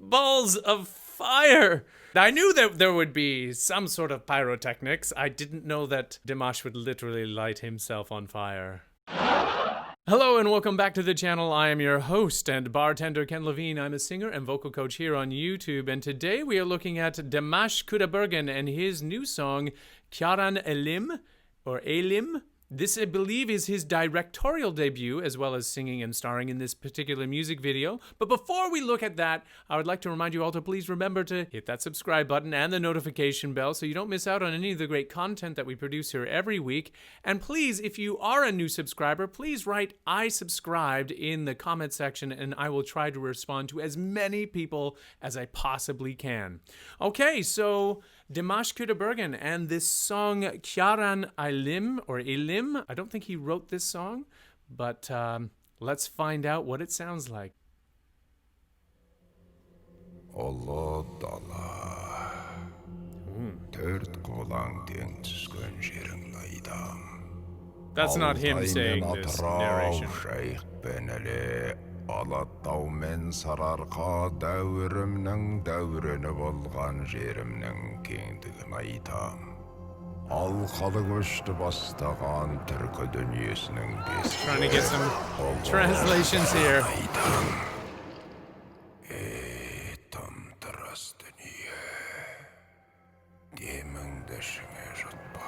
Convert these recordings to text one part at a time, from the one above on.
balls of fire. I knew that there would be some sort of pyrotechnics. I didn't know that Dimash would literally light himself on fire. Hello and welcome back to the channel. I am your host and bartender Ken Lavigne. I'm a singer and vocal coach here on YouTube, and today we are looking at Dimash Kudaibergen and his new song Qairan Elim'has. This, I believe, is his directorial debut, as well as singing and starring in this particular music video. But before we look at that, I would like to remind you all to please remember to hit that subscribe button and the notification bell so you don't miss out on any of the great content that we produce here every week. And please, if you are a new subscriber, please write "I subscribed" in the comment section, and I will try to respond to as many people as I possibly can. Okay, so Dimash Kudaibergen and this song Qairan Elim. I don't think he wrote this song, but let's find out what it sounds like. That's not him saying this narration. Алаттау мен сарарқа дәуірімнің дәуірені болған жерімнің кеңдігін айтам. Алқалы көшті бастаған түркі дүниесінің Trying to get some translations here. Тым тырыс дүние, деміңді ішіңе жұтпа.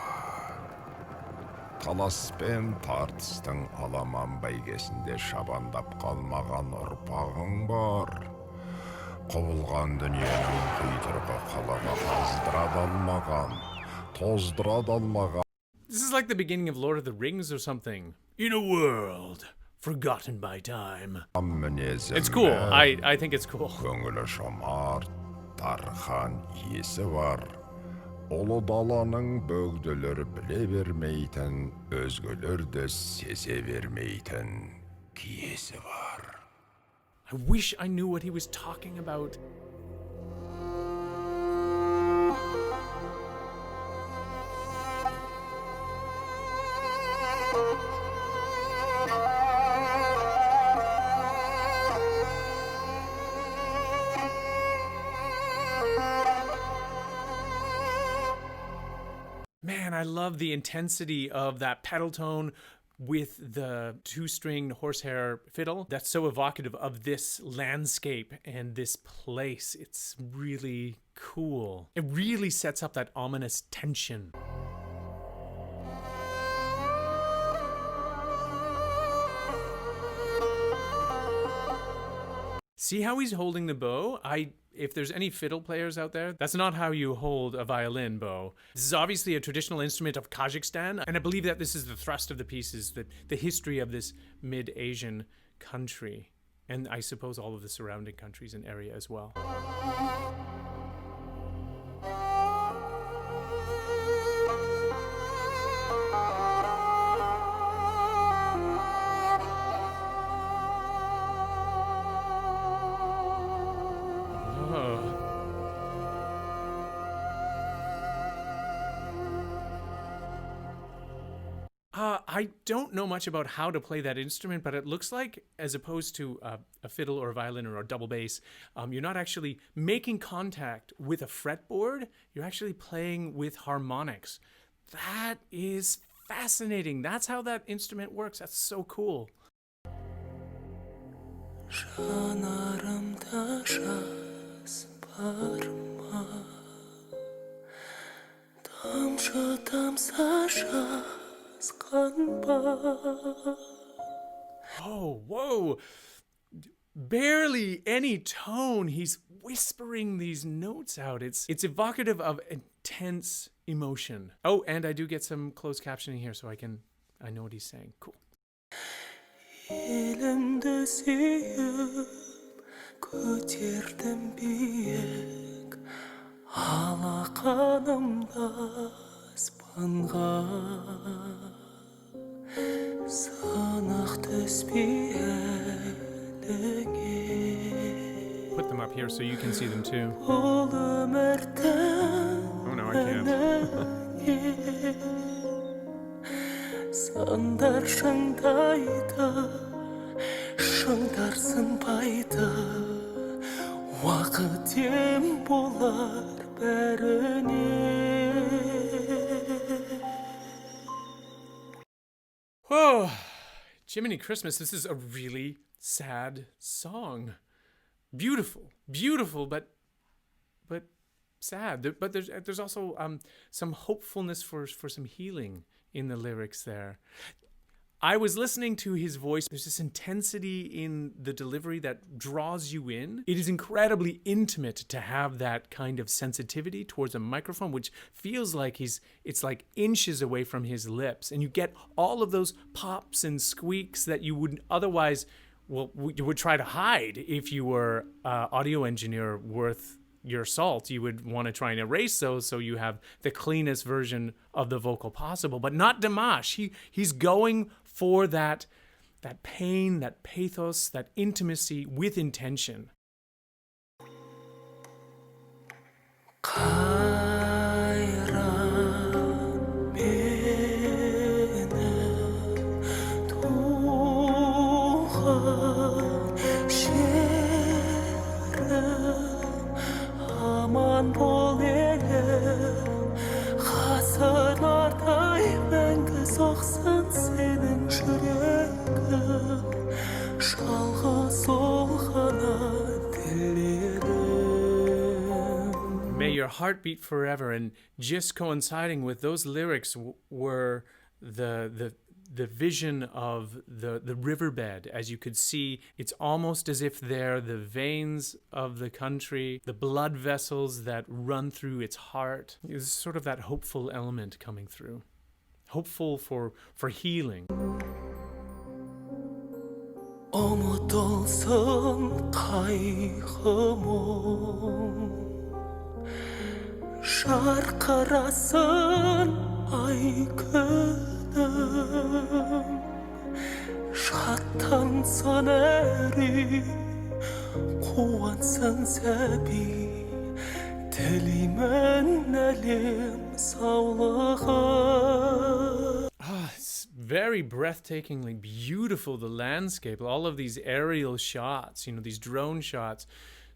Талас пен тартыстың аламан бәйгесінде шабандап қалмаған ұрпағың бар. Құбылған дүниенің құйтырғы қалаға тоздыра далмаған. This is like the beginning of Lord of the Rings or something. In a world forgotten by time. It's cool. I think it's cool. Көңілі шомар, тархан есі бар. Ұлы даланың бөгделері біле бермейтін, өзгелерді сезе бермейтін киесі бар. I wish I knew what he was talking about. Man, I love the intensity of that pedal tone with the two-string horsehair fiddle. That's so evocative of this landscape and this place. It's really cool. It really sets up that ominous tension. See how he's holding the bow? If there's any fiddle players out there, that's not how you hold a violin bow. This is obviously a traditional instrument of Kazakhstan, and I believe that this is the thrust of the piece, is the history of this mid-Asian country, and I suppose all of the surrounding countries and area as well. I don't know much about how to play that instrument, but it looks like, as opposed to a fiddle or a violin or a double bass, you're not actually making contact with a fretboard, you're actually playing with harmonics. That is fascinating. That's how that instrument works. That's so cool. Oh, whoa! Barely any tone. He's whispering these notes out. It's evocative of intense emotion. Oh, and I do get some closed captioning here, so I know what he's saying. Cool. Put them up here so you can see them too. Oh no, I can't. Vakıtim bular bərine. Oh, Jiminy Christmas, this is a really sad song. Beautiful, beautiful, but sad. But there's also some hopefulness for some healing in the lyrics there. I was listening to his voice. There's this intensity in the delivery that draws you in. It is incredibly intimate to have that kind of sensitivity towards a microphone, which feels like it's like inches away from his lips. And you get all of those pops and squeaks that you would otherwise, you would try to hide if you were an audio engineer worth your salt. You would want to try and erase those so you have the cleanest version of the vocal possible. But not Dimash. He's going for that pain, that pathos, that intimacy with intention. May your heart beat forever. And just coinciding with those lyrics were the vision of the riverbed. As you could see, it's almost as if they're the veins of the country, the blood vessels that run through its heart. There's sort of that hopeful element coming through. Hopeful for healing. Umut olsun kaygımın, şarkırasın ay günüm, şattansın eri, kuvansın sebi, dilimin elim sağlığı. It's very breathtakingly beautiful, the landscape, all of these aerial shots, these drone shots,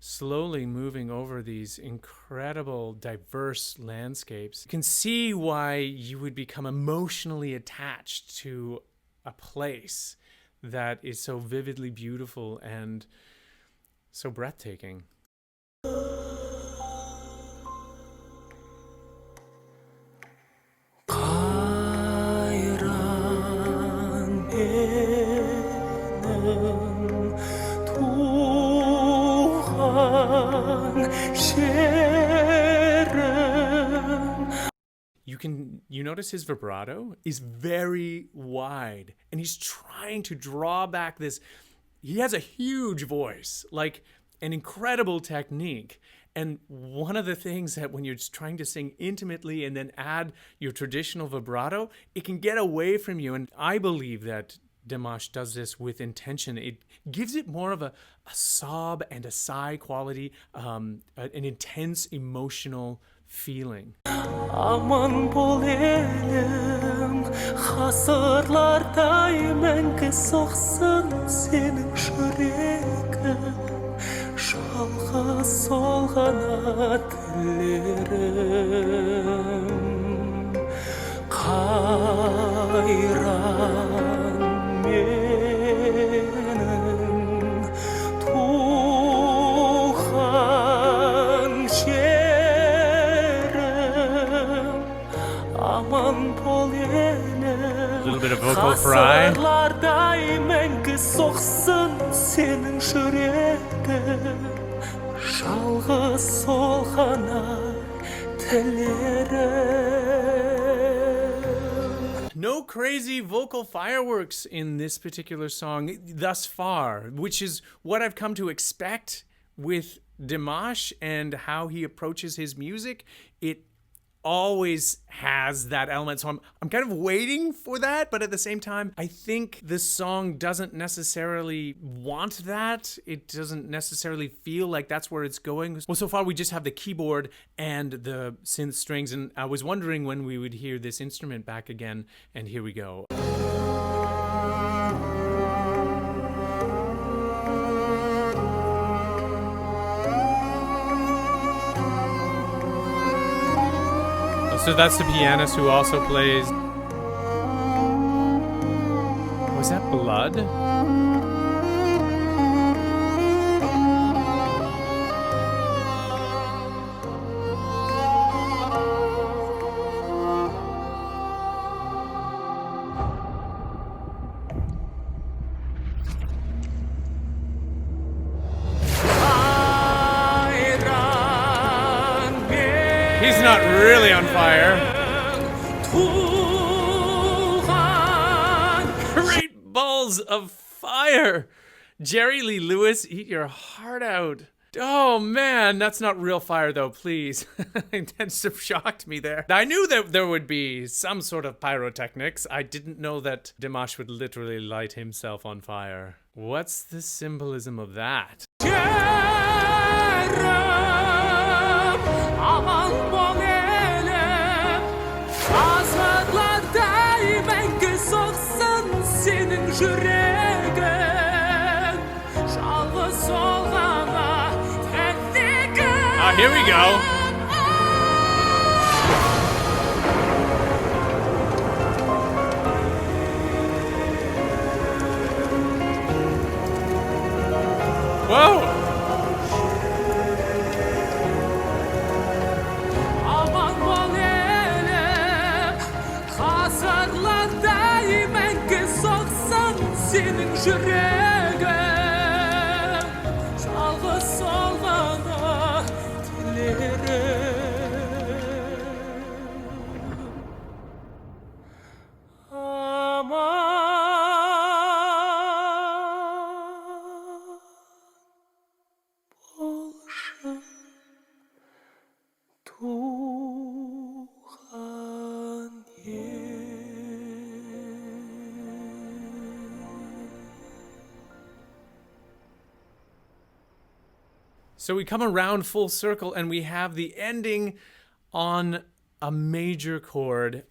slowly moving over these incredible, diverse landscapes. You can see why you would become emotionally attached to a place that is so vividly beautiful and so breathtaking. You notice his vibrato is very wide, and he's trying to draw back this. He has a huge voice, like an incredible technique. And one of the things that when you're just trying to sing intimately and then add your traditional vibrato, it can get away from you. And I believe that Dimash does this with intention. It gives it more of a sob and a sigh quality, an intense emotional feeling. Aman bol elim, hasırlar daimən soxsun senin şüregin, şalğa solğana dillerim, Qairan menin, tuğan A little bit of vocal fry. No crazy vocal fireworks in this particular song thus far, which is what I've come to expect with Dimash and how he approaches his music. It always has that element, so I'm kind of waiting for that, but at the same time, I think this song doesn't necessarily want that. It doesn't necessarily feel like that's where it's going. Well, so far we just have the keyboard and the synth strings, and I was wondering when we would hear this instrument back again, and here we go. So that's the pianist who also plays. Was that Blood? He's not really on fire. Great balls of fire. Jerry Lee Lewis, eat your heart out. Oh man, that's not real fire though, please. That sort of shocked me there. I knew that there would be some sort of pyrotechnics. I didn't know that Dimash would literally light himself on fire. What's the symbolism of that? Here we go. Whoa! So we come around full circle and we have the ending on a major chord,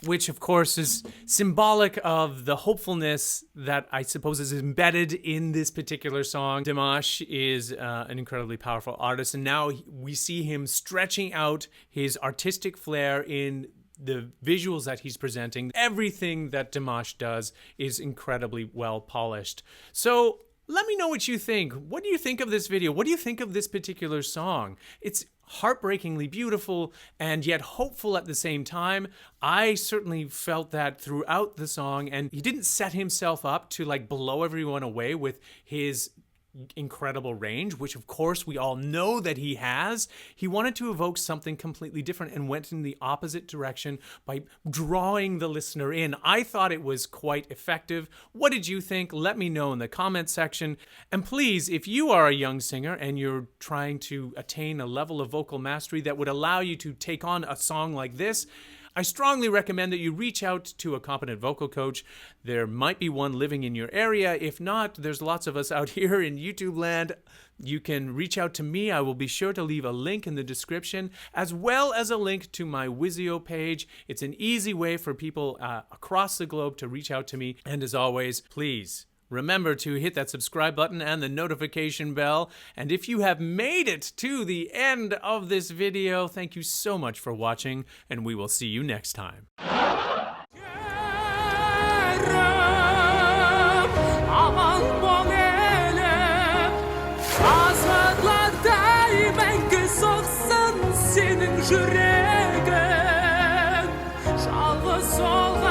which of course is symbolic of the hopefulness that I suppose is embedded in this particular song. Dimash is an incredibly powerful artist, and now we see him stretching out his artistic flair in the visuals that he's presenting. Everything that Dimash does is incredibly well polished. So let me know what you think. What do you think of this video? What do you think of this particular song? It's heartbreakingly beautiful and yet hopeful at the same time. I certainly felt that throughout the song, and he didn't set himself up to like blow everyone away with his incredible range, which of course we all know that he has. He wanted to evoke something completely different and went in the opposite direction by drawing the listener in. I thought it was quite effective. What did you think? Let me know in the comments section. And please, if you are a young singer and you're trying to attain a level of vocal mastery that would allow you to take on a song like this, I strongly recommend that you reach out to a competent vocal coach. There might be one living in your area. If not, there's lots of us out here in YouTube land. You can reach out to me. I will be sure to leave a link in the description, as well as a link to my Wizio page. It's an easy way for people across the globe to reach out to me. And as always, please remember to hit that subscribe button and the notification bell. And if you have made it to the end of this video, thank you so much for watching, and we will see you next time. Yüreğin, şallı solga